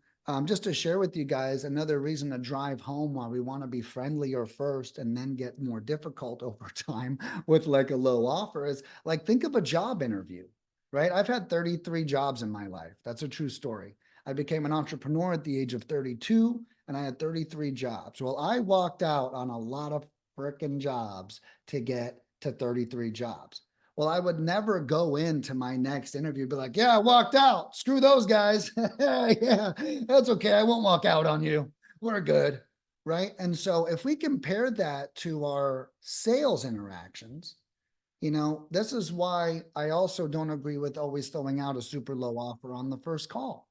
just to share with you guys, another reason to drive home while we want to be friendlier first and then get more difficult over time with like a low offer is like, think of a job interview, right? I've had 33 jobs in my life. That's a true story. I became an entrepreneur at the age of 32 and I had 33 jobs. Well, I walked out on a lot of freaking jobs to get to 33 jobs. Well, I would never go into my next interview be like, yeah, I walked out. Screw those guys. Yeah, that's okay. I won't walk out on you. We're good. Right. And so if we compare that to our sales interactions, you know, this is why I also don't agree with always throwing out a super low offer on the first call.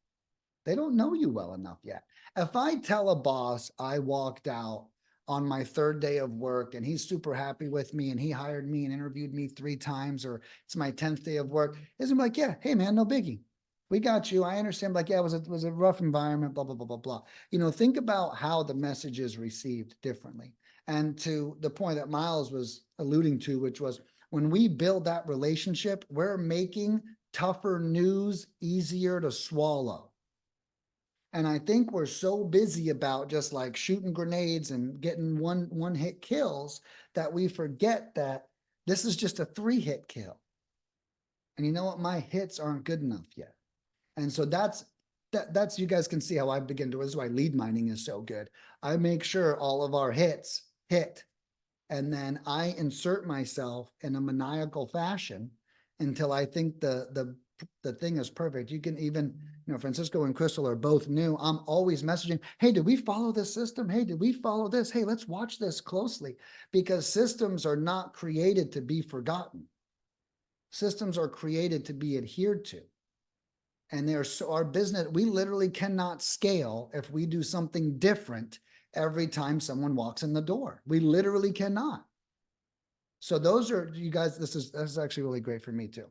They don't know you well enough yet. If I tell a boss I walked out on my third day of work and he's super happy with me and he hired me and interviewed me 3 times, or it's my 10th day of work, he's gonna be like, yeah, hey man, no biggie. We got you. I understand. Like, yeah, it was a rough environment, blah, blah, blah, blah, blah. You know, think about how the message is received differently. And to the point that Miles was alluding to, which was when we build that relationship, we're making tougher news easier to swallow. And I think we're so busy about just like shooting grenades and getting one hit kills that we forget that this is just a 3-hit kill. And you know what? My hits aren't good enough yet. And so that's you guys can see how I begin to, this is why lead mining is so good. I make sure all of our hits hit. And then I insert myself in a maniacal fashion until I think the thing is perfect. You can even, you know, Francisco and Crystal are both new. I'm always messaging, hey, did we follow this system? Hey, did we follow this? Hey, let's watch this closely, because systems are not created to be forgotten. Systems are created to be adhered to. And there's our business, we literally cannot scale if we do something different every time someone walks in the door. We literally cannot. So those are, you guys, this is actually really great for me too.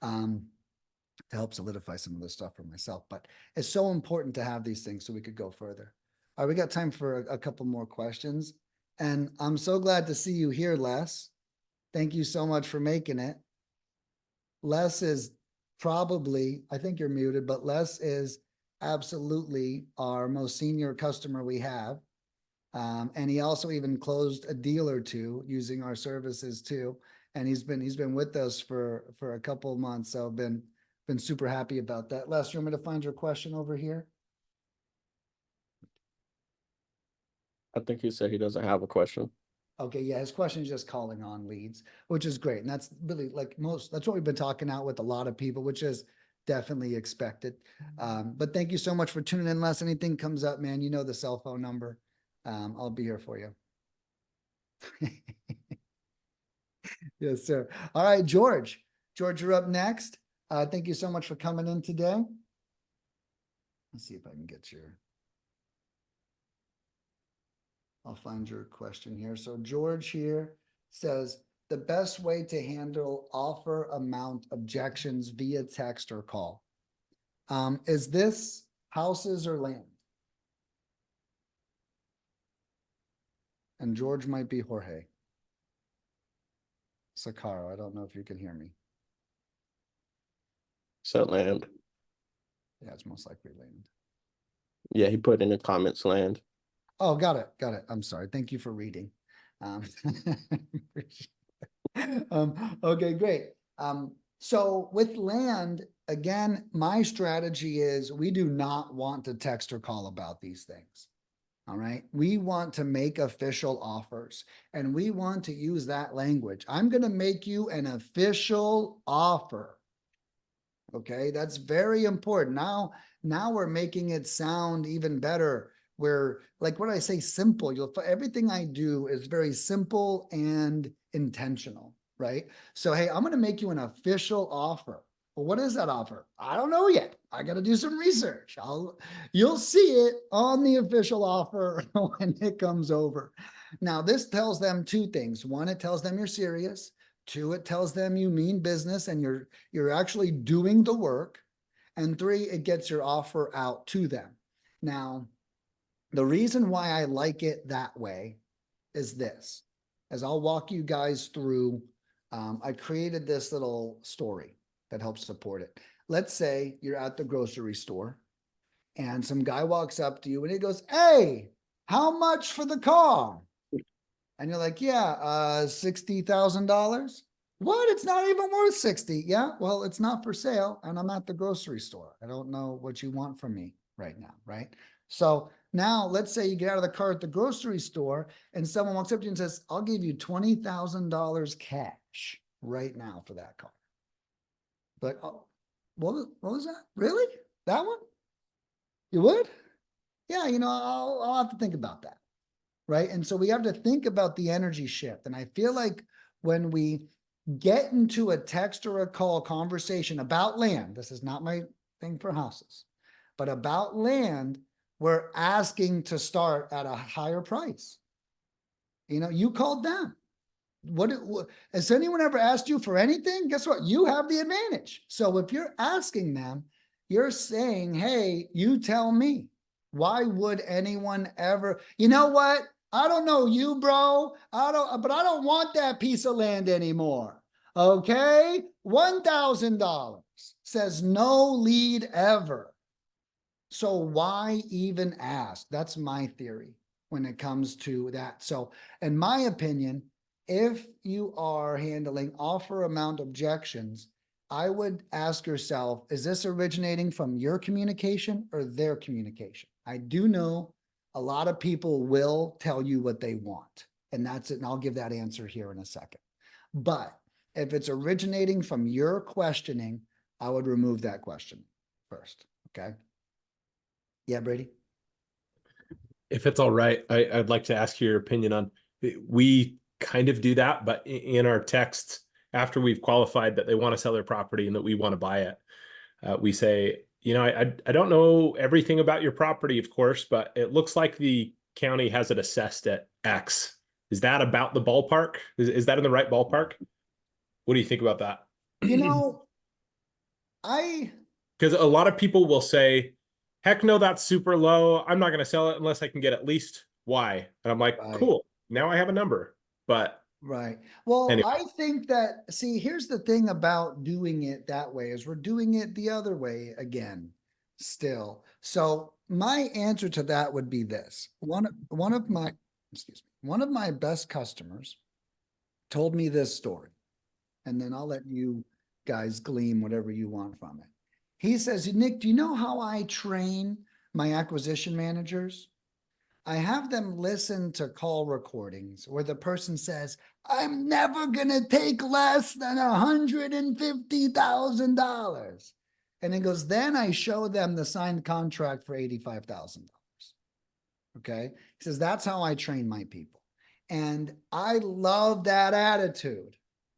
To help solidify some of this stuff for myself, but it's so important to have these things so we could go further. All right, we got time for a couple more questions. And I'm so glad to see you here, Les. Thank you so much for making it. Les is probably, I think you're muted, but Les is absolutely our most senior customer we have. And he also even closed a deal or two using our services too. And he's been with us for a couple of months. So been super happy about that. Les, you want me to find your question over here? I think he said he doesn't have a question. Okay, yeah, his question is just calling on leads, which is great. And that's really like that's what we've been talking out with a lot of people, which is definitely expected. But thank you so much for tuning in. Unless anything comes up, man, you know the cell phone number. I'll be here for you. Yes, sir. All right, George. George, you're up next. Thank you so much for coming in today. Let's see if I can get I'll find your question here. So George here says, the best way to handle offer amount objections via text or call. Is this houses or land? And George might be Jorge. Sakaro, I don't know if you can hear me. Said land. Yeah, it's most likely land. Yeah, he put in the comments land. Oh, got it. Got it. I'm sorry. Thank you for reading. Okay, great. So with land, again, my strategy is we do not want to text or call about these things. All right. We want to make official offers and we want to use that language. I'm going to make you an official offer. Okay. That's very important. Now we're making it sound even better. Where, like when I say simple, everything I do is very simple and intentional, right? So, hey, I'm going to make you an official offer. Well, what is that offer? I don't know yet. I got to do some research. You'll see it on the official offer when it comes over. Now, this tells them 2 things. 1, it tells them you're serious. 2, it tells them you mean business and you're actually doing the work. And 3, it gets your offer out to them. Now, the reason why I like it that way is this, as I'll walk you guys through, I created this little story that helps support it. Let's say you're at the grocery store and some guy walks up to you and he goes, hey, how much for the car? And you're like, yeah, $60,000. What? It's not even worth 60. Yeah, well, it's not for sale and I'm at the grocery store. I don't know what you want from me. right now, right? So now let's say you get out of the car at the grocery store and someone walks up to you and says, I'll give you $20,000 cash right now for that car. But oh, what was that? Really? That one? You would? Yeah, I'll have to think about that. Right. And so we have to think about the energy shift. And I feel like when we get into a text or a call conversation about land, this is not my thing for houses, but about land, we're asking to start at a higher price. You called them. What has anyone ever asked you for anything? Guess what? You have the advantage. So if you're asking them, you're saying, hey, you tell me. Why would anyone ever, you know what? I don't know you, bro. But I don't want that piece of land anymore. Okay. $1,000 says no lead ever. So why even ask? That's my theory when it comes to that. So in my opinion, if you are handling offer amount objections, I would ask yourself, is this originating from your communication or their communication? I do know a lot of people will tell you what they want, and that's it. And I'll give that answer here in a second. But if it's originating from your questioning, I would remove that question first. Okay. Yeah, Brady. If it's all right, I'd like to ask your opinion on, we kind of do that, but in our text, after we've qualified that they want to sell their property and that we want to buy it, we say, I don't know everything about your property, of course, but it looks like the county has it assessed at X. Is that about the ballpark? Is that in the right ballpark? What do you think about that? Because a lot of people will say, heck no, that's super low. I'm not going to sell it unless I can get at least Y. And I'm like, Right. cool. Now I have a number. But right. Well, anyway. I think that, see, here's the thing about doing it that way is we're doing it the other way again, still. So my answer to that would be this. One of my best customers told me this story, and then I'll let you guys glean whatever you want from it. He says, Nick, do you know how I train my acquisition managers? I have them listen to call recordings where the person says, I'm never going to take less than $150,000. And he goes, then I show them the signed contract for $85,000. Okay. He says, that's how I train my people. And I love that attitude.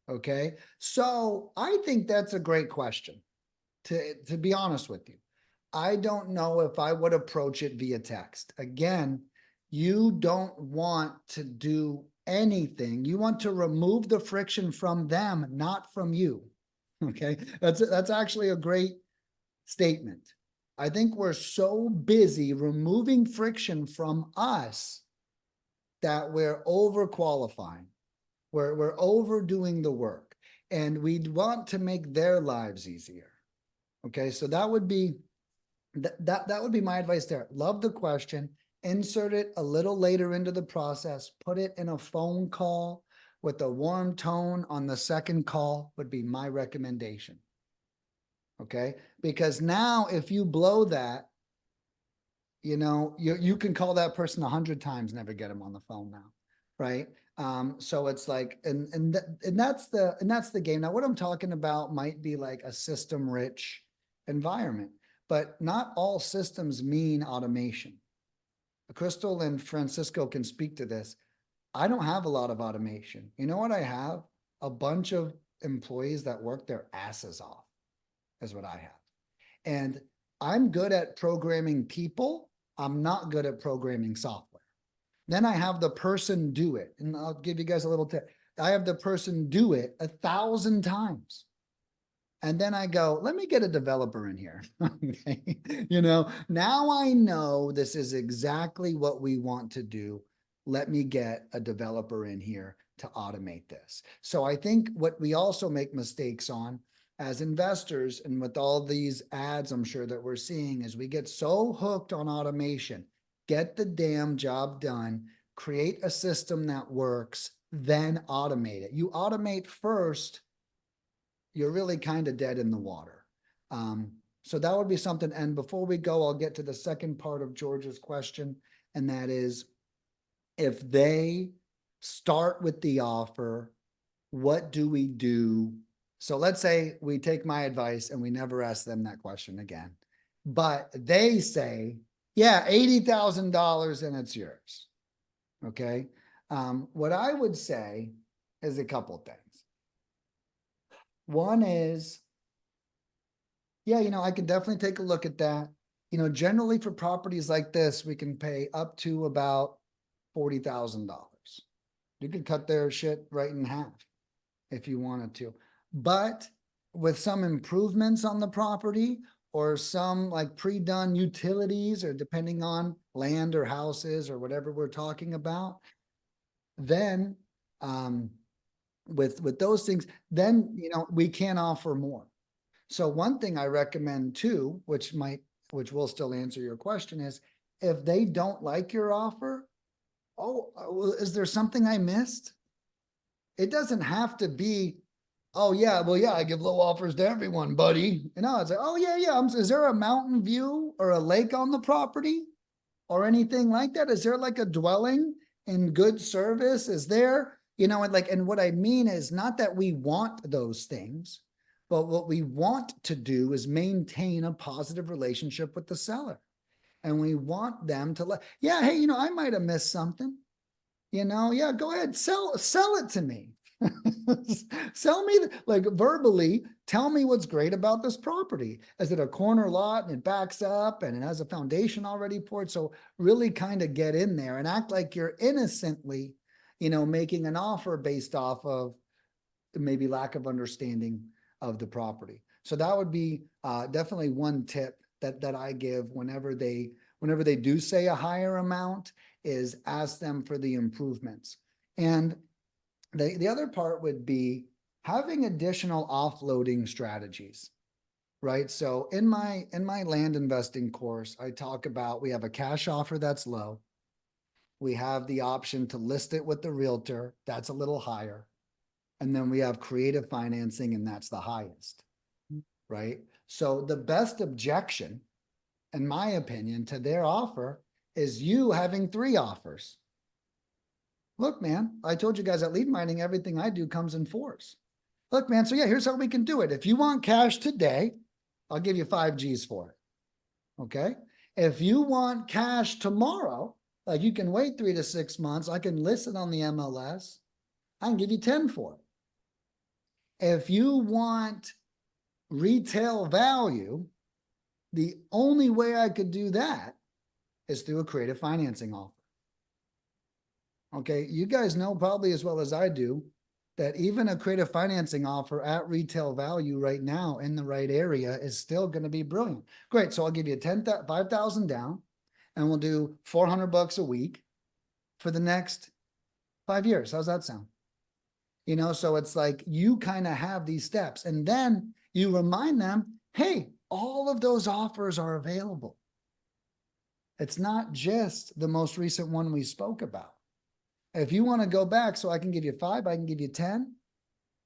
Okay. So I think that's a great question, to be honest with you. I don't know if I would approach it via text. Again, you don't want to do anything. You want to remove the friction from them, not from you. Okay. That's actually a great statement. I think we're so busy removing friction from us that we're overqualifying. We're overdoing the work, and we'd want to make their lives easier. Okay. So that would be that would be my advice there. Love the question. Insert it a little later into the process. Put it in a phone call with a warm tone on the second call would be my recommendation. Okay? Because now if you blow that, you can call that person 100 times, never get them on the phone now. Right? So it's like, and that's the game. Now, what I'm talking about might be like a system rich environment, but not all systems mean automation. Crystal and Francisco can speak to this. I don't have a lot of automation. You know what I have? A bunch of employees that work their asses off is what I have. And I'm good at programming people. I'm not good at programming software. Then I have the person do it. And I'll give you guys a little tip. I have the person do it 1,000 times. And then I go, let me get a developer in here. Okay. Now I know this is exactly what we want to do. Let me get a developer in here to automate this. So I think what we also make mistakes on as investors, and with all these ads I'm sure that we're seeing, is we get so hooked on automation. Get the damn job done, create a system that works, then automate it. You automate first, you're really kind of dead in the water. So that would be something. And before we go, I'll get to the second part of George's question. And that is, if they start with the offer, what do we do? So let's say we take my advice and we never ask them that question again, but they say, yeah, $80,000 and it's yours. Okay. What I would say is a couple things. One is, yeah, I can definitely take a look at that. Generally for properties like this, we can pay up to about $40,000. You could cut their shit right in half if you wanted to. But with some improvements on the property or some like pre-done utilities, or depending on land or houses or whatever we're talking about, then with those things, then we can offer more. So one thing I recommend too, which will still answer your question, is if they don't like your offer, well, is there something I missed? It doesn't have to be, oh yeah, well yeah, I give low offers to everyone, buddy. It's like, oh yeah. Is there a mountain view or a lake on the property or anything like that? Is there like a dwelling in good service? Is there, and what I mean is not that we want those things, but what we want to do is maintain a positive relationship with the seller. And we want them to yeah, hey, I might have missed something. Yeah, go ahead, sell it to me. Sell me, like verbally, tell me what's great about this property. Is it a corner lot and it backs up and it has a foundation already poured? So really kind of get in there and act like you're innocently, making an offer based off of maybe lack of understanding of the property. So that would be definitely one tip that I give whenever they do say a higher amount, is ask them for the improvements. And the other part would be having additional offloading strategies, right? So in my land investing course, I talk about, we have a cash offer that's low. We have the option to list it with the realtor. That's a little higher. And then we have creative financing, and that's the highest, right? So the best objection, in my opinion, to their offer is you having 3 offers. Look, man, I told you guys at Lead Mining, everything I do comes in 4s. Look, man, so yeah, here's how we can do it. If you want cash today, I'll give you 5 G's for it. Okay. If you want cash tomorrow, like you can wait 3 to 6 months, I can list it on the MLS. I can give you 10 for it. If you want retail value, the only way I could do that is through a creative financing offer. Okay, you guys know probably as well as I do that even a creative financing offer at retail value right now in the right area is still going to be brilliant. Great, so I'll give you 5,000 down, and we'll do $400 a week for the next 5 years. How's that sound? So it's like you kind of have these steps, and then you remind them, hey, all of those offers are available. It's not just the most recent one we spoke about. If you want to go back, so I can give you 5, I can give you 10,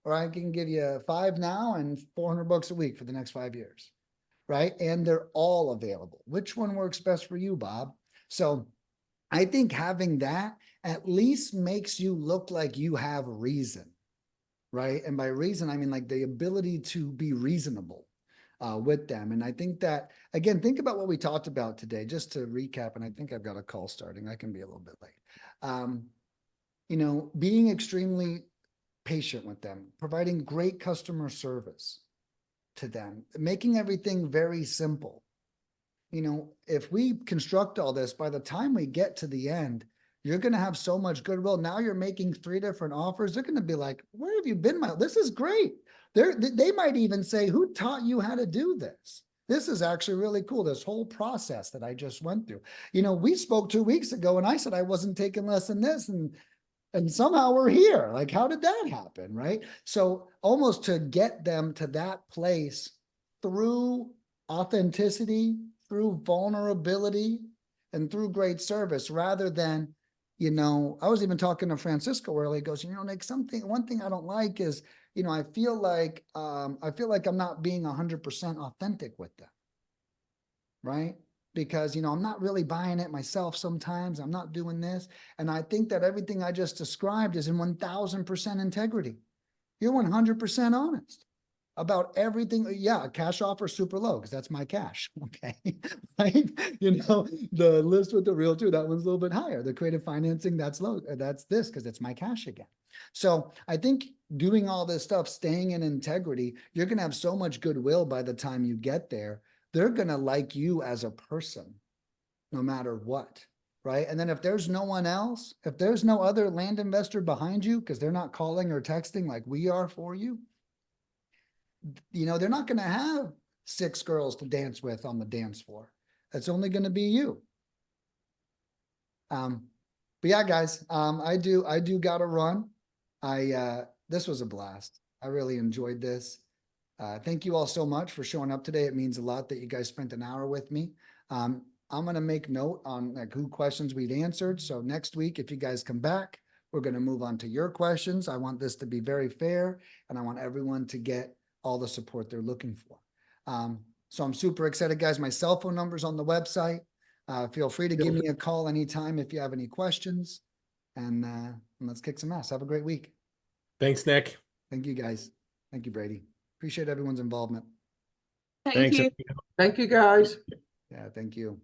or I can give you 5 now and $400 a week for the next 5 years, right? And they're all available. Which one works best for you, Bob? So I think having that at least makes you look like you have reason, right? And by reason, I mean like the ability to be reasonable with them. And I think that, again, think about what we talked about today, just to recap, and I think I've got a call starting. I can be a little bit late. Being extremely patient with them, providing great customer service to them, making everything very simple. If we construct all this, by the time we get to the end, you're going to have so much goodwill. Now you're making 3 different offers. They're going to be like, where have you been? This is great. They might even say, who taught you how to do this? This is actually really cool. This whole process that I just went through. We spoke 2 weeks ago and I said I wasn't taking less than this. And somehow we're here. Like, how did that happen? Right. So almost to get them to that place through authenticity, through vulnerability, and through great service, rather than, I was even talking to Francisco where he goes, Nick, one thing I don't like is, I feel like I'm not being 100% authentic with them. right? Because, I'm not really buying it myself sometimes. I'm not doing this. And I think that everything I just described is in 1000% integrity. You're 100% honest about everything. Yeah, cash offer super low because that's my cash. Okay. Right. The list with the realtor, that one's a little bit higher. The creative financing, that's low. That's this because it's my cash again. So I think doing all this stuff, staying in integrity, you're going to have so much goodwill by the time you get there. They're going to like you as a person, no matter what. Right. And then if there's no one else, if there's no other land investor behind you, because they're not calling or texting like we are for you, they're not going to have 6 girls to dance with on the dance floor. It's only going to be you. But yeah, guys, I do gotta run. This was a blast. I really enjoyed this. Thank you all so much for showing up today. It means a lot that you guys spent an hour with me. I'm gonna make note on like who questions we'd answered. So next week, if you guys come back, we're gonna move on to your questions. I want this to be very fair, and I want everyone to get all the support they're looking for. So I'm super excited, guys. My cell phone number's on the website. Feel free to give me a call anytime if you have any questions, and let's kick some ass. Have a great week. Thanks, Nick. Thank you, guys. Thank you, Brady. Appreciate everyone's involvement. Thanks. Thank you, guys. Yeah, thank you.